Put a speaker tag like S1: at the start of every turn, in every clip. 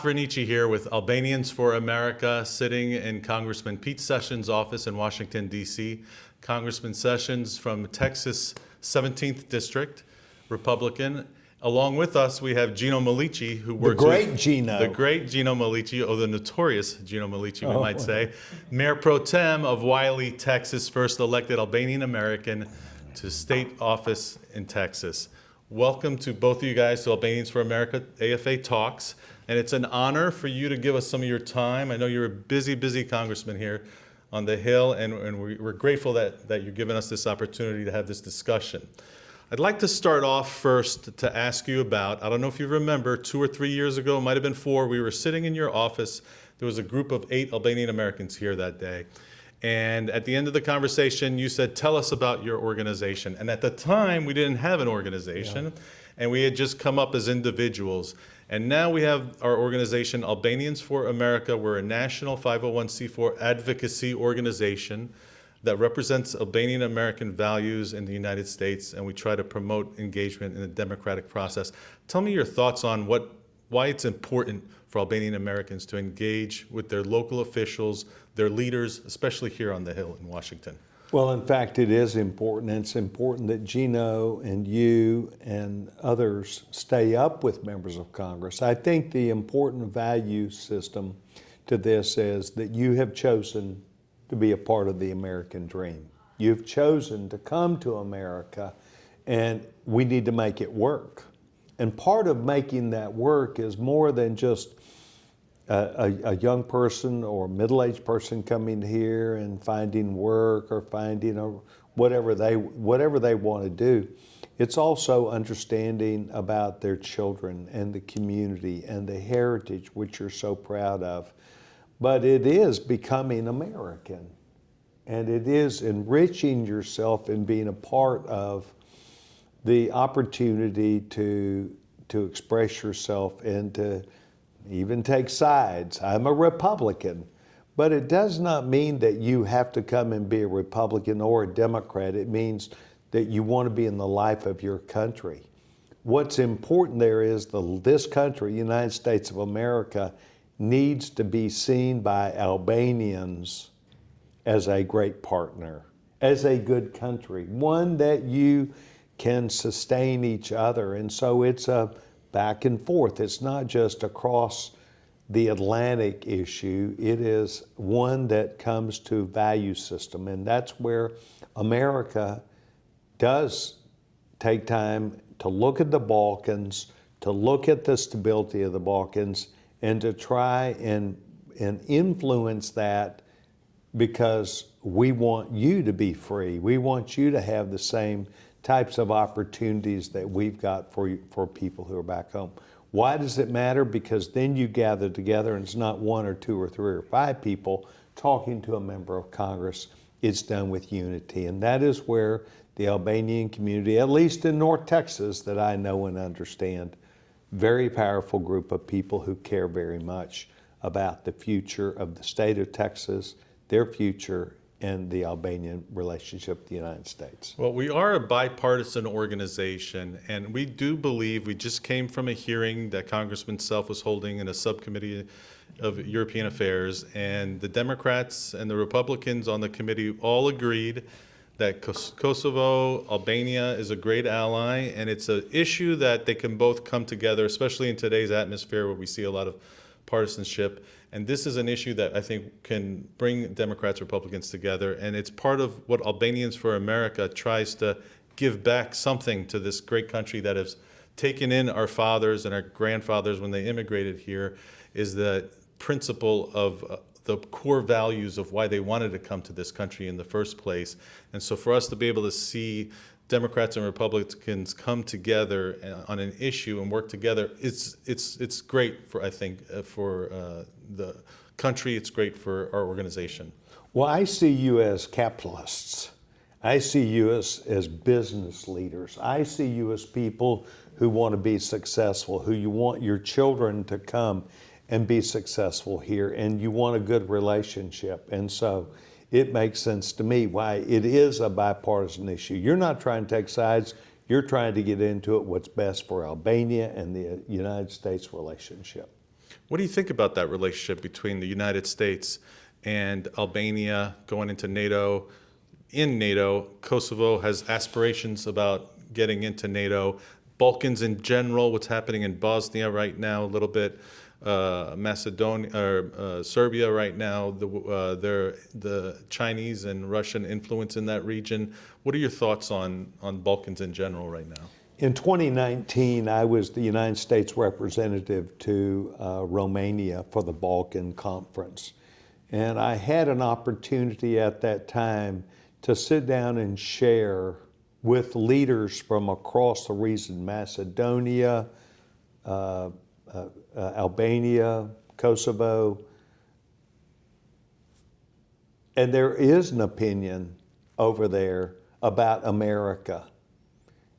S1: Vranici here with Albanians for America, sitting in Congressman Pete Sessions' office in Washington, D.C. Congressman Sessions from Texas 17th District, Republican. Along with us, we have Gino Mulliqi, who works
S2: The great Gino
S1: Mulliqi, or the notorious Gino Mulliqi, we might say, Mayor Pro Tem of Wylie, Texas, first elected Albanian-American to state office in Texas. Welcome to both of you guys to Albanians for America, AFA Talks. And it's an honor for you to give us some of your time. I know you're a busy, busy congressman here on the Hill, and we're grateful that you're giving us this opportunity to have this discussion. I'd like to start off first to ask you about, I don't know if you remember, 2 or 3 years ago, it might have been 4, we were sitting in your office. There was a group of 8 Albanian Americans here that day. And at the end of the conversation, you said, tell us about your organization. And at the time, we didn't have an organization, and we had just come up as individuals. And now we have our organization, Albanians for America. We're a national 501c4 advocacy organization that represents Albanian American values in the United States, and we try to promote engagement in the democratic process. Tell me your thoughts on why it's important for Albanian Americans to engage with their local officials, their leaders, especially here on the Hill in Washington.
S2: Well, in fact, it is important. It's important that Gino and you and others stay up with members of Congress. I think the important value system to this is that you have chosen to be a part of the American dream. You've chosen to come to America, and we need to make it work. And part of making that work is more than just a young person or middle-aged person coming here and finding work or finding whatever they want to do. It's also understanding about their children and the community and the heritage which you're so proud of. But it is becoming American, and it is enriching yourself and being a part of the opportunity to express yourself and to even take sides. I'm a Republican, but it does not mean that you have to come and be a Republican or a Democrat. It means that you want to be in the life of your country. What's important there is this country, United States of America, needs to be seen by Albanians as a great partner, as a good country, one that you can sustain each other. And so it's a back and forth. It's not just across the Atlantic issue. It is one that comes to value system. And that's where America does take time to look at the Balkans, to look at the stability of the Balkans, and to try and influence that, because we want you to be free. We want you to have the same types of opportunities that we've got for people who are back home. Why does it matter? Because then you gather together, and it's not 1 or 2 or 3 or 5 people talking to a member of Congress. It's done with unity. And that is where the Albanian community, at least in North Texas that I know and understand, very powerful group of people who care very much about the future of the state of Texas, their future, and the Albanian relationship with the United States.
S1: Well, we are a bipartisan organization, and we do believe, we just came from a hearing that Congressman Self was holding in a subcommittee of European Affairs, and the Democrats and the Republicans on the committee all agreed that Kosovo, Albania is a great ally, and it's an issue that they can both come together, especially in today's atmosphere where we see a lot of partisanship. And this is an issue that I think can bring Democrats, Republicans together. And it's part of what Albanians for America tries to give back something to this great country that has taken in our fathers and our grandfathers when they immigrated here, is the principle of the core values of why they wanted to come to this country in the first place. And so for us to be able to see Democrats and Republicans come together on an issue and work together, it's great for, I think, for the country. It's great for our organization.
S2: Well, I see you as capitalists. I see you as business leaders. I see you as people who want to be successful, who you want your children to come and be successful here, and you want a good relationship. And so it makes sense to me why it is a bipartisan issue. You're not trying to take sides. You're trying to get into it what's best for Albania and the United States relationship.
S1: What do you think about that relationship between the United States and Albania going into NATO? In NATO, Kosovo has aspirations about getting into NATO. Balkans in general, what's happening in Bosnia right now, a little bit, Macedonia or Serbia right now, the Chinese and Russian influence in that region. What are your thoughts on Balkans in general right now?
S2: In 2019, I was the United States representative to Romania for the Balkan Conference. And I had an opportunity at that time to sit down and share with leaders from across the region, Macedonia, Albania, Kosovo. And there is an opinion over there about America.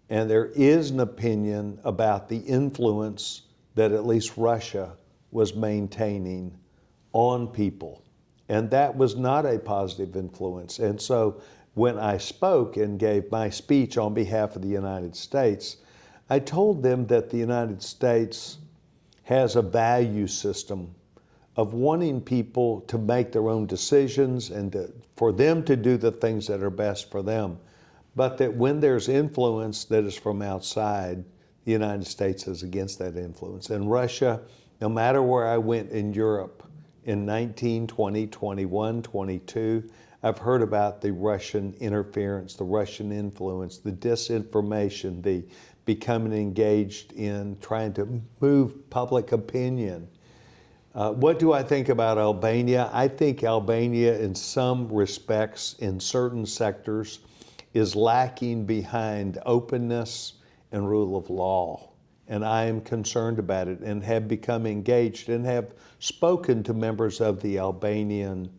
S2: And there is an opinion about the influence that at least Russia was maintaining on people. And that was not a positive influence. And so when I spoke and gave my speech on behalf of the United States, I told them that the United States has a value system of wanting people to make their own decisions and for them to do the things that are best for them. But that when there's influence that is from outside, the United States is against that influence. And Russia, no matter where I went in Europe in 19, 20, 21, 22, I've heard about the Russian interference, the Russian influence, the disinformation, the becoming engaged in trying to move public opinion. What do I think about Albania? I think Albania, in some respects, in certain sectors, is lacking behind openness and rule of law. And I am concerned about it and have become engaged and have spoken to members of the Albanian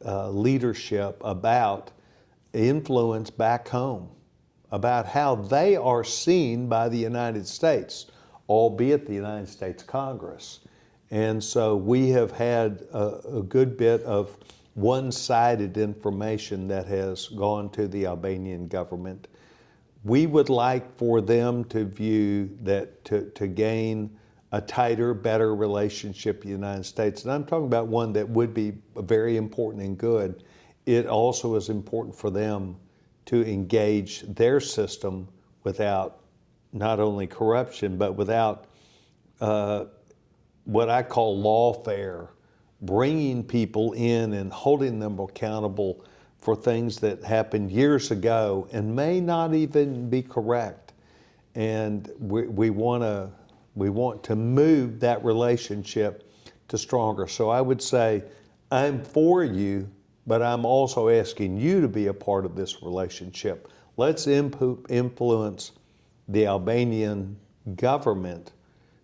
S2: leadership about influence back home, about how they are seen by the United States, albeit the United States Congress. And so we have had a good bit of one-sided information that has gone to the Albanian government. We would like for them to view that to gain a tighter, better relationship with the United States. And I'm talking about one that would be very important and good. It also is important for them to engage their system without not only corruption, but without what I call lawfare, bringing people in and holding them accountable for things that happened years ago and may not even be correct. And we want to move that relationship to stronger. So I would say, I'm for you, but I'm also asking you to be a part of this relationship. Let's influence the Albanian government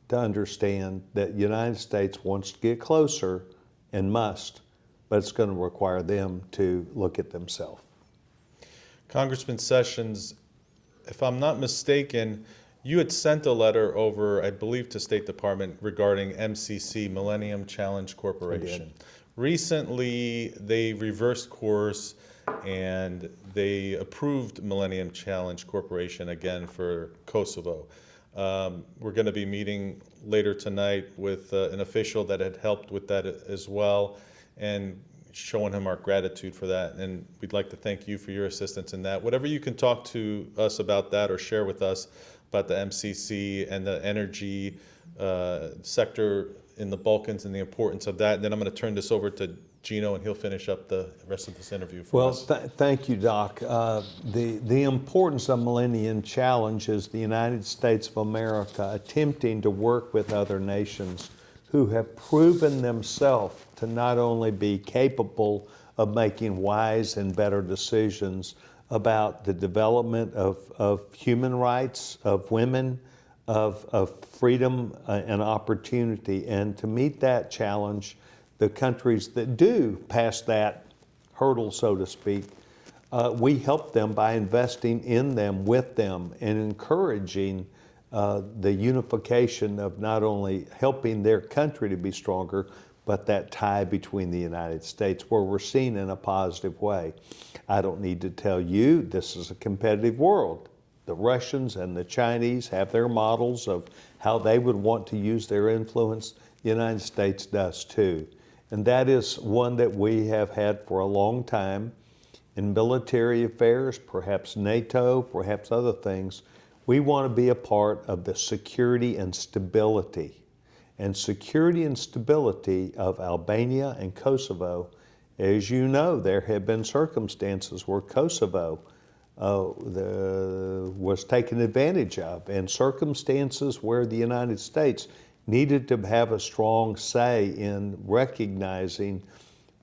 S2: to understand that the United States wants to get closer and must, but it's going to require them to look at themselves.
S1: Congressman Sessions, if I'm not mistaken, you had sent a letter over, I believe, to State Department regarding MCC, Millennium Challenge Corporation. Recently, they reversed course and they approved Millennium Challenge Corporation again for Kosovo. We're going to be meeting later tonight with an official that had helped with that as well, and showing him our gratitude for that. And we'd like to thank you for your assistance in that. Whatever you can talk to us about that or share with us about the MCC and the energy sector in the Balkans and the importance of that. And then I'm going to turn this over to Gino, and he'll finish up the rest of this interview for us.
S2: Well, thank you, Doc. The importance of Millennium Challenge is the United States of America attempting to work with other nations who have proven themselves to not only be capable of making wise and better decisions about the development of human rights, of women, of freedom and opportunity. And to meet that challenge, the countries that do pass that hurdle, so to speak, we help them by investing in them, with them, and encouraging the unification of not only helping their country to be stronger, but that tie between the United States, where we're seen in a positive way. I don't need to tell you, this is a competitive world. the Russians and the Chinese have their models of how they would want to use their influence. The United States does too. And that is one that we have had for a long time. In military affairs, perhaps NATO, perhaps other things, we want to be a part of the security and stability. And security and stability of Albania and Kosovo, as you know, there have been circumstances where Kosovo was taken advantage of, and circumstances where the United States needed to have a strong say in recognizing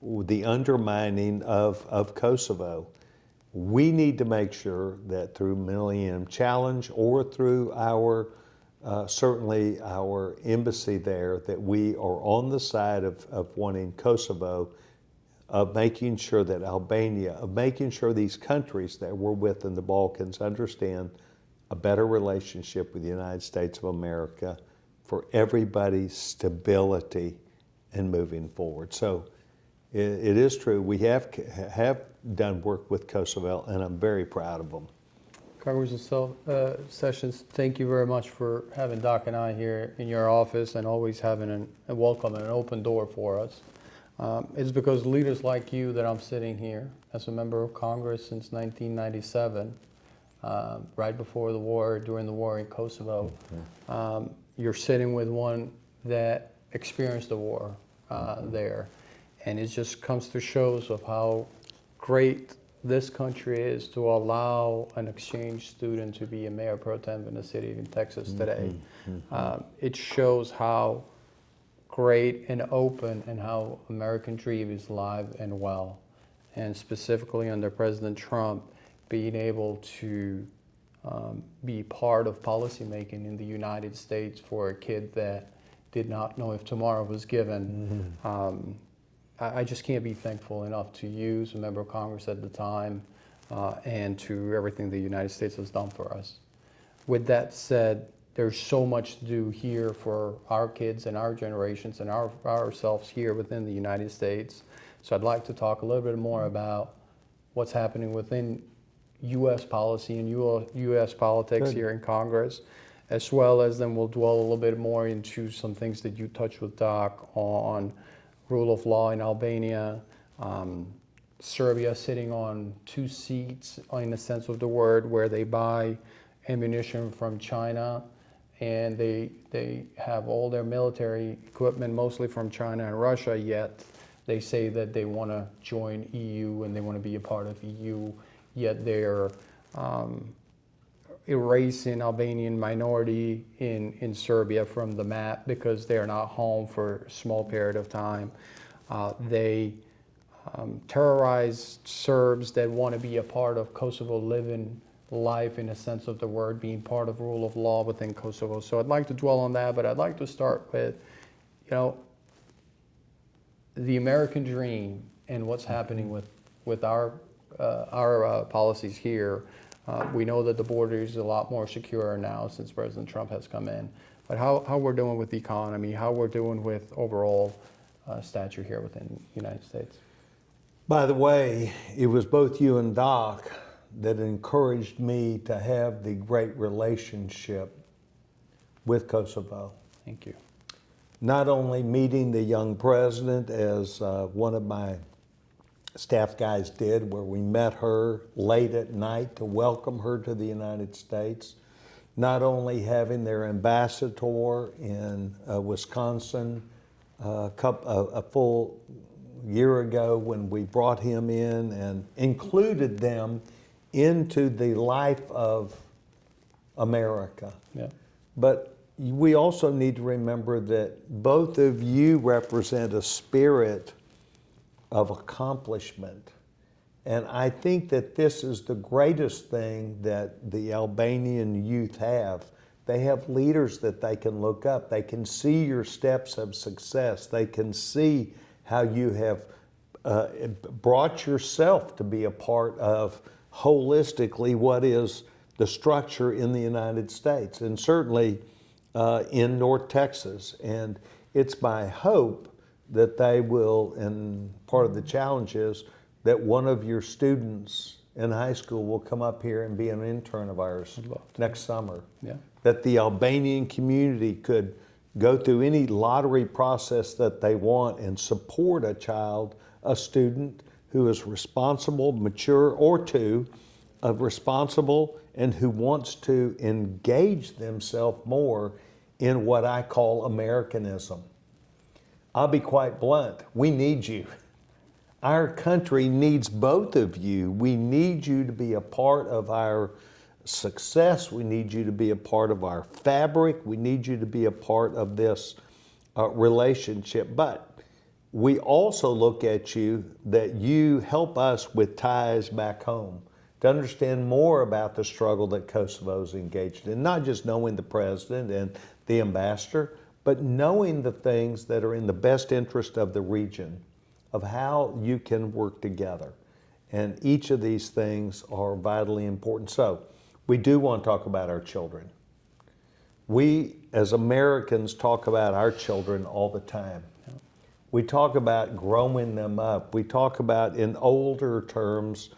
S2: the undermining of Kosovo. We need to make sure that through Millennium Challenge or through our certainly our embassy there, that we are on the side of wanting Kosovo, of making sure that Albania, of making sure these countries that we're with in the Balkans understand a better relationship with the United States of America for everybody's stability and moving forward. So it is true. We have done work with Kosovo, and I'm very proud of them.
S3: Congressman Sessions, thank you very much for having Doc and I here in your office and always having a welcome and an open door for us. It's because leaders like you that I'm sitting here as a member of Congress since 1997, right before the war, during the war in Kosovo. You're sitting with one that experienced the war there. And it just comes to shows of how great this country is to allow an exchange student to be a mayor pro tem in the city in Texas today. It shows how great and open and how American dream is alive and well. And specifically under President Trump, being able to be part of policymaking in the United States for a kid that did not know if tomorrow was given. I just can't be thankful enough to you as a member of Congress at the time and to everything the United States has done for us. With that said, there's so much to do here for our kids and our generations and ourselves here within the United States. So I'd like to talk a little bit more about what's happening within U.S. policy and U.S. politics here in Congress, as well as then we'll dwell a little bit more into some things that you touched with Doc on rule of law in Albania, Serbia sitting on 2 seats in the sense of the word, where they buy ammunition from China and they have all their military equipment mostly from China and Russia, yet they say that they want to join EU and they want to be a part of EU, yet they're erasing Albanian minority in Serbia from the map because they're not home for a small period of time. They terrorize Serbs that want to be a part of Kosovo living life in a sense of the word, being part of rule of law within Kosovo. So I'd like to dwell on that, but I'd like to start with, the American dream and what's happening with our policies here. We know that the border is a lot more secure now since President Trump has come in. But how we're doing with the economy, how we're doing with overall stature here within the United States.
S2: By the way, it was both you and Doc that encouraged me to have the great relationship with Kosovo.
S3: Thank you.
S2: Not only meeting the young president, as one of my staff guys did, where we met her late at night to welcome her to the United States, not only having their ambassador in Wisconsin a full year ago when we brought him in and included them into the life of America.
S3: Yeah.
S2: But we also need to remember that both of you represent a spirit of accomplishment. And I think that this is the greatest thing that the Albanian youth have. They have leaders that they can look up. They can see your steps of success. They can see how you have brought yourself to be a part of holistically what is the structure in the United States, and certainly in North Texas. And it's my hope that they will, and part of the challenge is that one of your students in high school will come up here and be an intern of ours next summer.
S3: Yeah.
S2: That the Albanian community could go through any lottery process that they want and support a child, a student who is responsible, mature, or two, responsible, and who wants to engage themselves more in what I call Americanism. I'll be quite blunt. We need you. Our country needs both of you. We need you to be a part of our success. We need you to be a part of our fabric. We need you to be a part of this relationship. But we also look at you that you help us with ties back home to understand more about the struggle that Kosovo is engaged in, not just knowing the president and the ambassador, but knowing the things that are in the best interest of the region, of how you can work together. And each of these things are vitally important. So we do want to talk about our children. We, as Americans, talk about our children all the time. We talk about growing them up. We talk about, in older terms,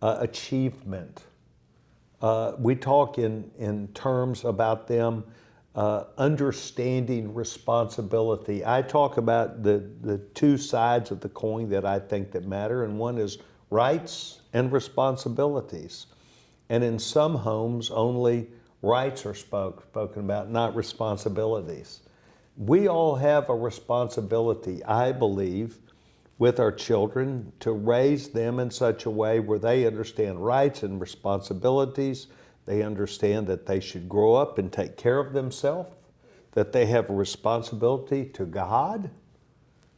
S2: achievement. We talk in terms about them understanding responsibility. I talk about the two sides of the coin that I think that matter, and one is rights and responsibilities. And in some homes, only rights are spoken about, not responsibilities. We all have a responsibility, I believe, with our children to raise them in such a way where they understand rights and responsibilities. They understand that they should grow up and take care of themselves, that they have a responsibility to God,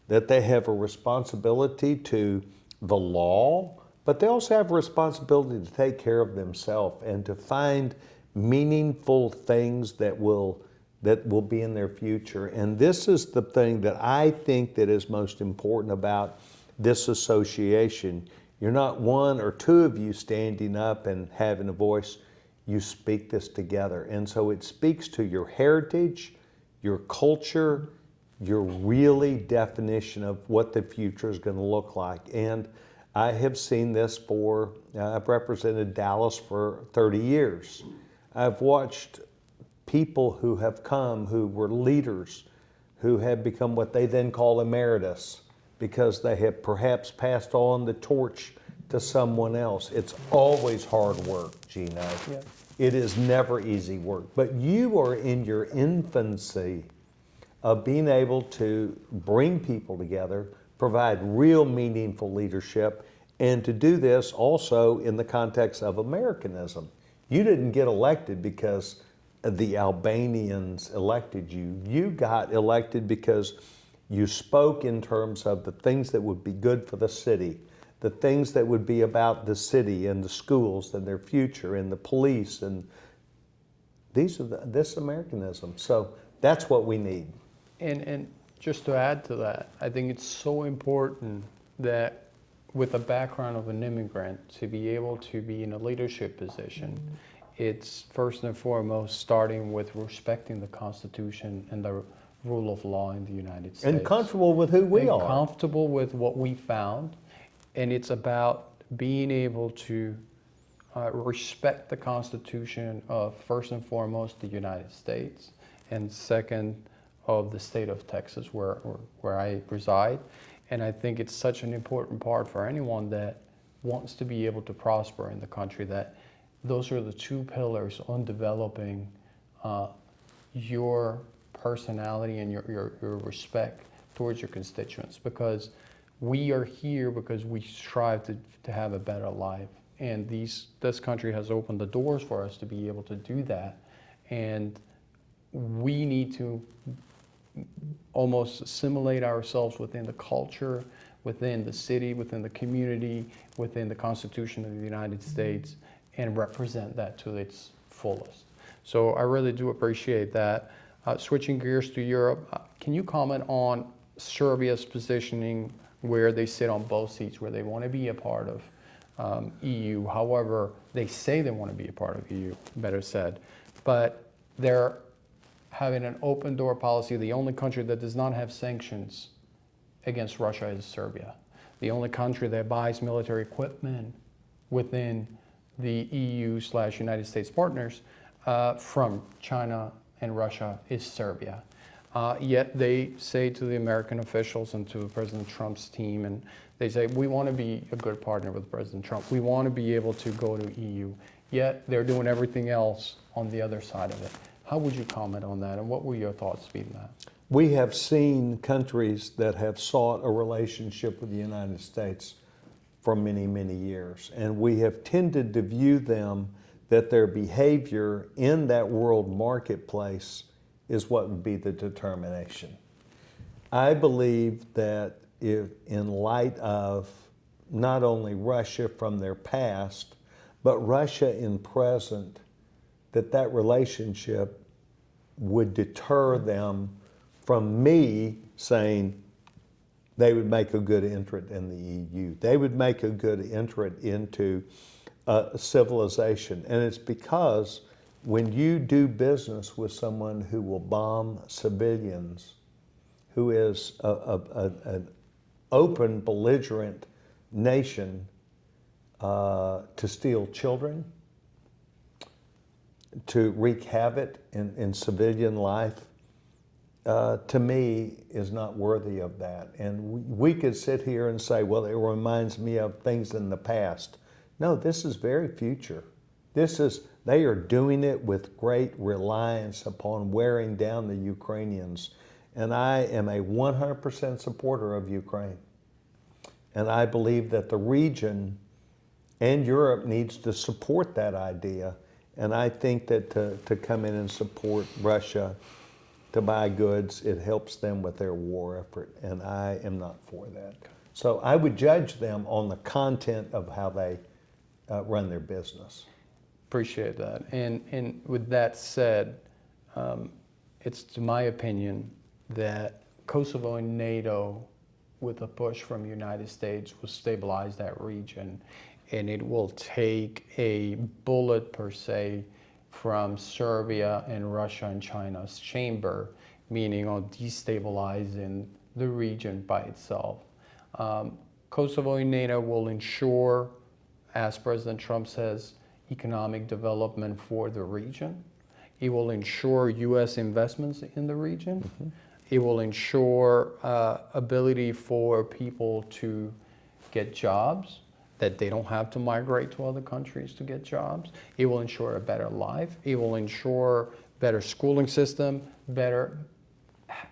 S2: that they have a responsibility to the law, but they also have a responsibility to take care of themselves and to find meaningful things that will be in their future. And this is the thing that I think that is most important about this association. You're not one or two of you standing up and having a voice. You speak this together. And so it speaks to your heritage, your culture, your really definition of what the future is going to look like. And I have seen this I've represented Dallas for 30 years. I've watched people who have come, who were leaders, who have become what they then call emeritus, because they have perhaps passed on the torch to someone else. It's always hard work, Gino.
S3: Yeah.
S2: It is never easy work. But you are in your infancy of being able to bring people together, provide real meaningful leadership, and to do this also in the context of Americanism. You didn't get elected because the Albanians elected you. You got elected because you spoke in terms of the things that would be good for the city, the things that would be about the city and the schools and their future and the police, and this Americanism. So that's what we need.
S3: And just to add to that, I think it's so important that with the background of an immigrant to be able to be in a leadership position, it's first and foremost starting with respecting the Constitution and the rule of law in the United States.
S2: And comfortable with who we are.
S3: Comfortable with what we found. And it's about being able to respect the Constitution of, first and foremost, the United States, and second, of the state of Texas where I reside. And I think it's such an important part for anyone that wants to be able to prosper in the country, that those are the two pillars on developing your personality and your respect towards your constituents, because we are here because we strive to have a better life. And this country has opened the doors for us to be able to do that. And we need to almost assimilate ourselves within the culture, within the city, within the community, within the Constitution of the United States, and represent that to its fullest. So I really do appreciate that. Switching gears to Europe, can you comment on Serbia's positioning where they sit on both seats, where they want to be a part of EU? However, they say they want to be a part of EU, better said, but they're having an open door policy. The only country that does not have sanctions against Russia is Serbia. The only country that buys military equipment within the EU/United States partners from China and Russia is Serbia. Yet they say to the American officials and to President Trump's team, and they say, we want to be a good partner with President Trump. We want to be able to go to EU. Yet they're doing everything else on the other side of it. How would you comment on that, and what were your thoughts being that?
S2: We have seen countries that have sought a relationship with the United States for many, many years, and we have tended to view them that their behavior in that world marketplace is what would be the determination. I believe that if, in light of not only Russia from their past, but Russia in present, that relationship would deter them from me saying they would make a good entrant in the EU. They would make a good entrant into civilization. And it's because when you do business with someone who will bomb civilians, who is an open, belligerent nation to steal children, to wreak havoc in civilian life, to me, is not worthy of that. And we could sit here and say, well, it reminds me of things in the past. No, this is very future. They are doing it with great reliance upon wearing down the Ukrainians. And I am a 100% supporter of Ukraine. And I believe that the region and Europe needs to support that idea. And I think that to come in and support Russia, to buy goods, it helps them with their war effort. And I am not for that. So I would judge them on the content of how they run their business.
S3: Appreciate that. And with that said, it's to my opinion that Kosovo and NATO, with a push from the United States, will stabilize that region. And it will take a bullet, per se, from Serbia and Russia and China's chamber, meaning on destabilizing the region by itself. Kosovo and NATO will ensure, as President Trump says, economic development for the region. It will ensure U.S. investments in the region. Mm-hmm. It will ensure ability for people to get jobs, that they don't have to migrate to other countries to get jobs. It will ensure a better life. It will ensure better schooling system,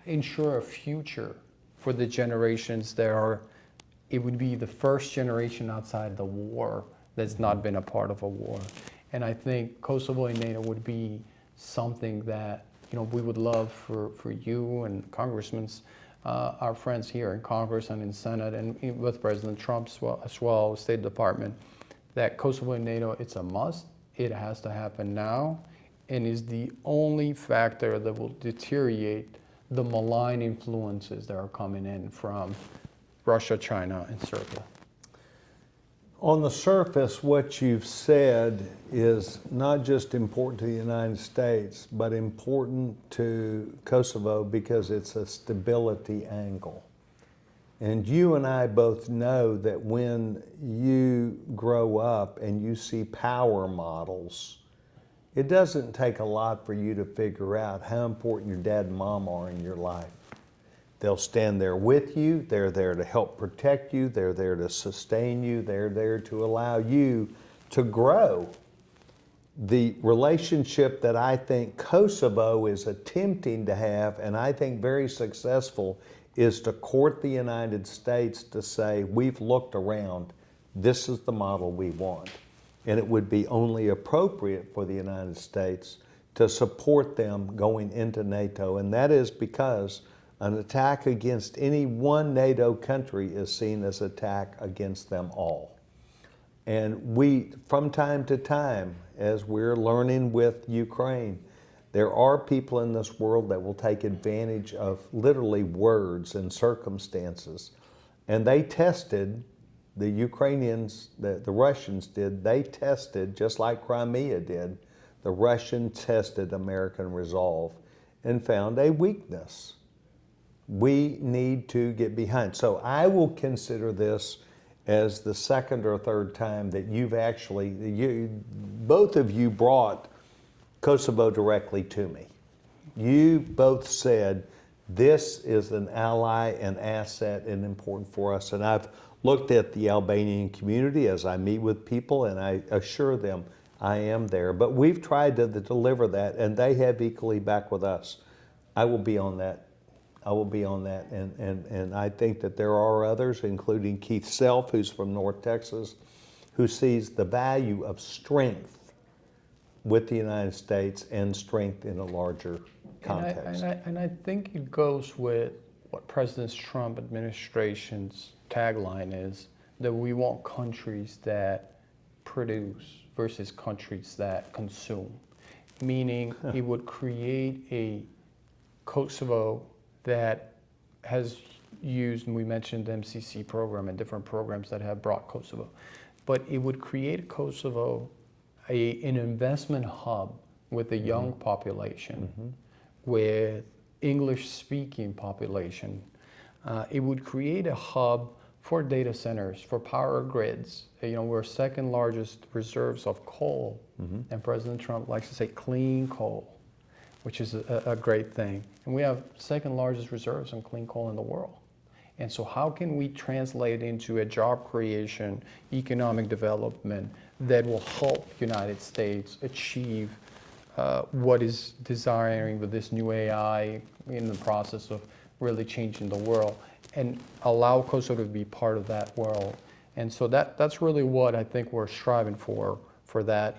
S3: ensure a future for the generations that are, it would be the first generation outside the war that's not been a part of a war. And I think Kosovo and NATO would be something that, we would love for you and congressmen, our friends here in Congress and in Senate, and with President Trump as well, State Department, that Kosovo and NATO, it's a must. It has to happen now, and is the only factor that will deteriorate the malign influences that are coming in from Russia, China, and Serbia.
S2: On the surface, what you've said is not just important to the United States, but important to Kosovo because it's a stability angle. And you and I both know that when you grow up and you see power models, it doesn't take a lot for you to figure out how important your dad and mom are in your life. They'll stand there with you. They're there to help protect you. They're there to sustain you. They're there to allow you to grow. The relationship that I think Kosovo is attempting to have, and I think very successful, is to court the United States to say, we've looked around. This is the model we want. And it would be only appropriate for the United States to support them going into NATO. And that is because an attack against any one NATO country is seen as an attack against them all. And we, from time to time, as we're learning with Ukraine, there are people in this world that will take advantage of literally words and circumstances. And they tested, the Ukrainians, the Russians did, they tested, just like Crimea did, the Russians tested American resolve and found a weakness. We need to get behind. So I will consider this as the second or third time that you've actually, both of you brought Kosovo directly to me. You both said, this is an ally, an asset, and important for us. And I've looked at the Albanian community as I meet with people, and I assure them I am there. But we've tried to deliver that, and they have equally back with us. I will be on that. I will be on that. And I think that there are others, including Keith Self, who's from North Texas, who sees the value of strength with the United States and strength in a larger context.
S3: And I think it goes with what President Trump administration's tagline is, that we want countries that produce versus countries that consume. Meaning it would create a Kosovo that has used, and we mentioned the MCC program and different programs that have brought Kosovo, but it would create Kosovo an investment hub with a young population, with English-speaking population. It would create a hub for data centers, for power grids. We're second largest reserves of coal, and President Trump likes to say clean coal, which is a great thing. And we have second largest reserves on clean coal in the world. And so how can we translate into a job creation, economic development that will help United States achieve what is desiring with this new AI in the process of really changing the world, and allow Kosovo to be part of that world. And so that's really what I think we're striving for that.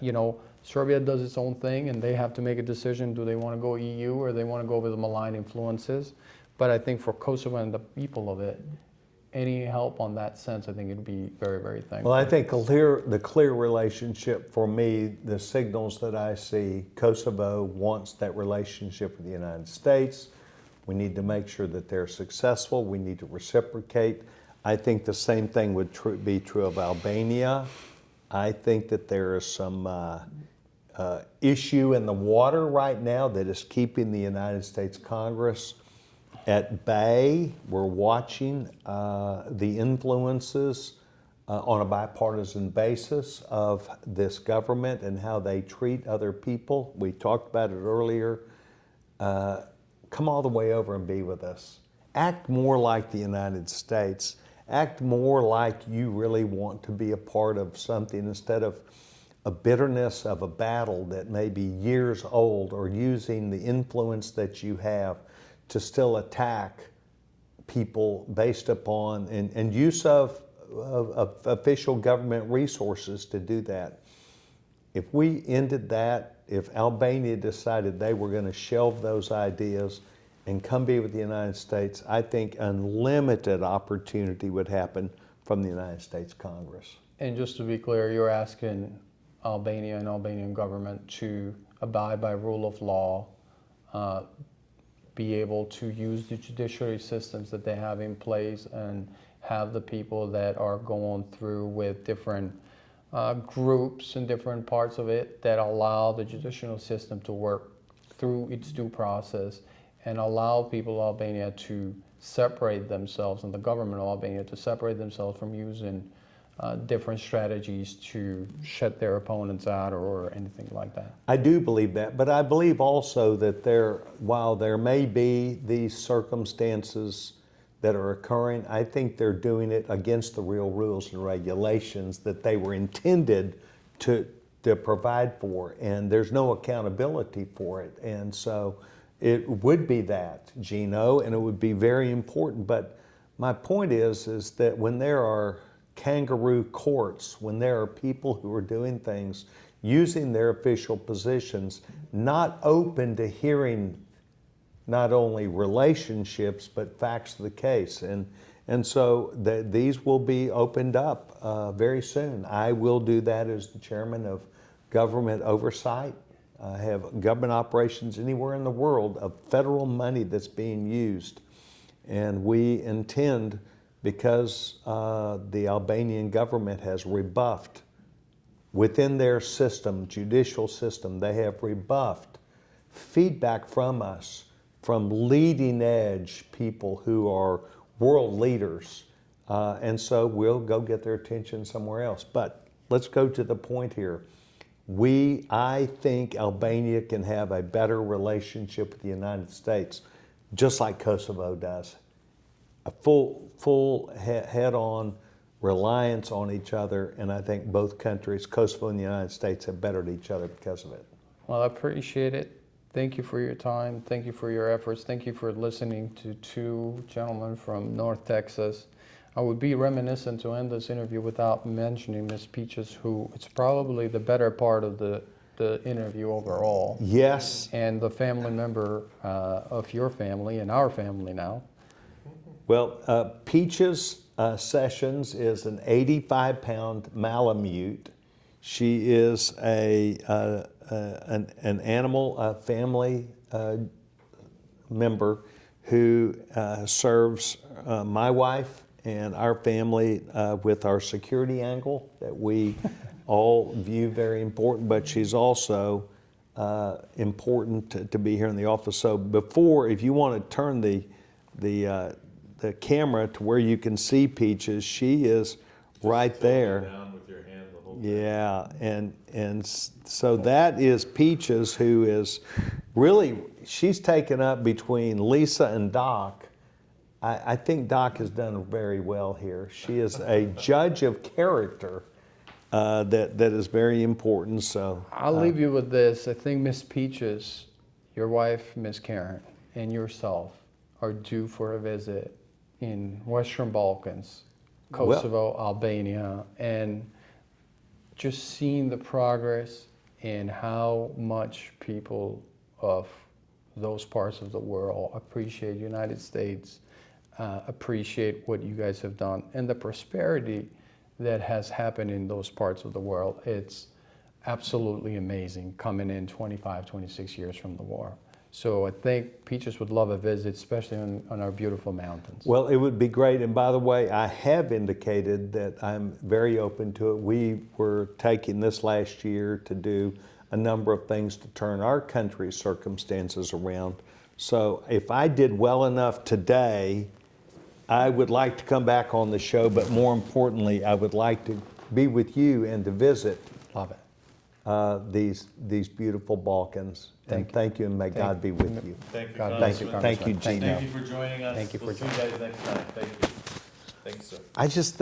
S3: Serbia does its own thing, and they have to make a decision, do they want to go EU or they want to go with the malign influences? But I think for Kosovo and the people of it, any help on that sense, I think it'd be very, very thankful.
S2: Well, I think the clear relationship for me, the signals that I see, Kosovo wants that relationship with the United States. We need to make sure that they're successful. We need to reciprocate. I think the same thing would be true of Albania. I think that there is some issue in the water right now that is keeping the United States Congress at bay. We're watching the influences on a bipartisan basis of this government and how they treat other people. We talked about it earlier. Come all the way over and be with us. Act more like the United States. Act more like you really want to be a part of something instead of a bitterness of a battle that may be years old, or using the influence that you have to still attack people based upon and use of official government resources to do that. If we ended that, if Albania decided they were going to shelve those ideas and come be with the United States, I think unlimited opportunity would happen from the United States Congress.
S3: And just to be clear, you're asking Albania and Albanian government to abide by rule of law, be able to use the judiciary systems that they have in place, and have the people that are going through with different groups and different parts of it that allow the judicial system to work through its due process, and allow people of Albania to separate themselves, and the government of Albania to separate themselves from using different strategies to shut their opponents out or anything like that.
S2: I do believe that, but I believe also that while there may be these circumstances that are occurring, I think they're doing it against the real rules and regulations that they were intended to provide for, and there's no accountability for it. And so it would be that, Gino, and it would be very important. But my point is that when there are kangaroo courts, when there are people who are doing things using their official positions, not open to hearing not only relationships but facts of the case, and so these will be opened up very soon. I will do that as the chairman of government oversight. I have government operations anywhere in the world of federal money that's being used, and we intend, because the Albanian government has rebuffed within their system, judicial system, they have rebuffed feedback from us, from leading edge people who are world leaders And so we'll go get their attention somewhere else. But let's go to the point here. I think Albania can have a better relationship with the United States, just like Kosovo does. A full head-on reliance on each other, and I think both countries, Kosovo and the United States, have bettered each other because of it.
S3: Well, I appreciate it. Thank you for your time. Thank you for your efforts. Thank you for listening to two gentlemen from North Texas. I would be reminiscent to end this interview without mentioning Ms. Peaches, who it's probably the better part of the interview overall.
S2: Yes.
S3: And the family member of your family and our family now.
S2: Well, Peaches Sessions is an 85-pound Malamute. She is an animal family member who serves my wife and our family with our security angle that we all view very important, but she's also important to be here in the office. So before, if you want to turn the camera to where you can see Peaches, she is right there.
S1: Down with your hand the whole time.
S2: Yeah, and so that is Peaches, who is really, she's taken up between Lisa and Doc. I think Doc has done very well here. She is a judge of character that is very important. So
S3: I'll leave you with this. I think Miss Peaches, your wife, Miss Karen, and yourself are due for a visit in Western Balkans, Kosovo, Albania, and just seeing the progress and how much people of those parts of the world appreciate the United States, appreciate what you guys have done, and the prosperity that has happened in those parts of the world. It's absolutely amazing coming in 25, 26 years from the war. So I think Peaches would love a visit, especially on our beautiful mountains.
S2: well, it would be great. And by the way, I have indicated that I'm very open to it. We were taking this last year to do a number of things to turn our country's circumstances around. So if I did well enough today, I would like to come back on the show, but more importantly, I would like to be with you and to visit
S3: Love it.
S2: these beautiful Balkans. Thank you, and may God be with you.
S1: Thank you,
S3: God
S1: Congressman.
S3: bless you,
S2: Thank you,
S3: Congressman.
S2: Gino.
S1: Thank you for joining us.
S3: Thank you for
S1: We'll see you guys next time. Thank you. Thank you, sir.
S2: I just think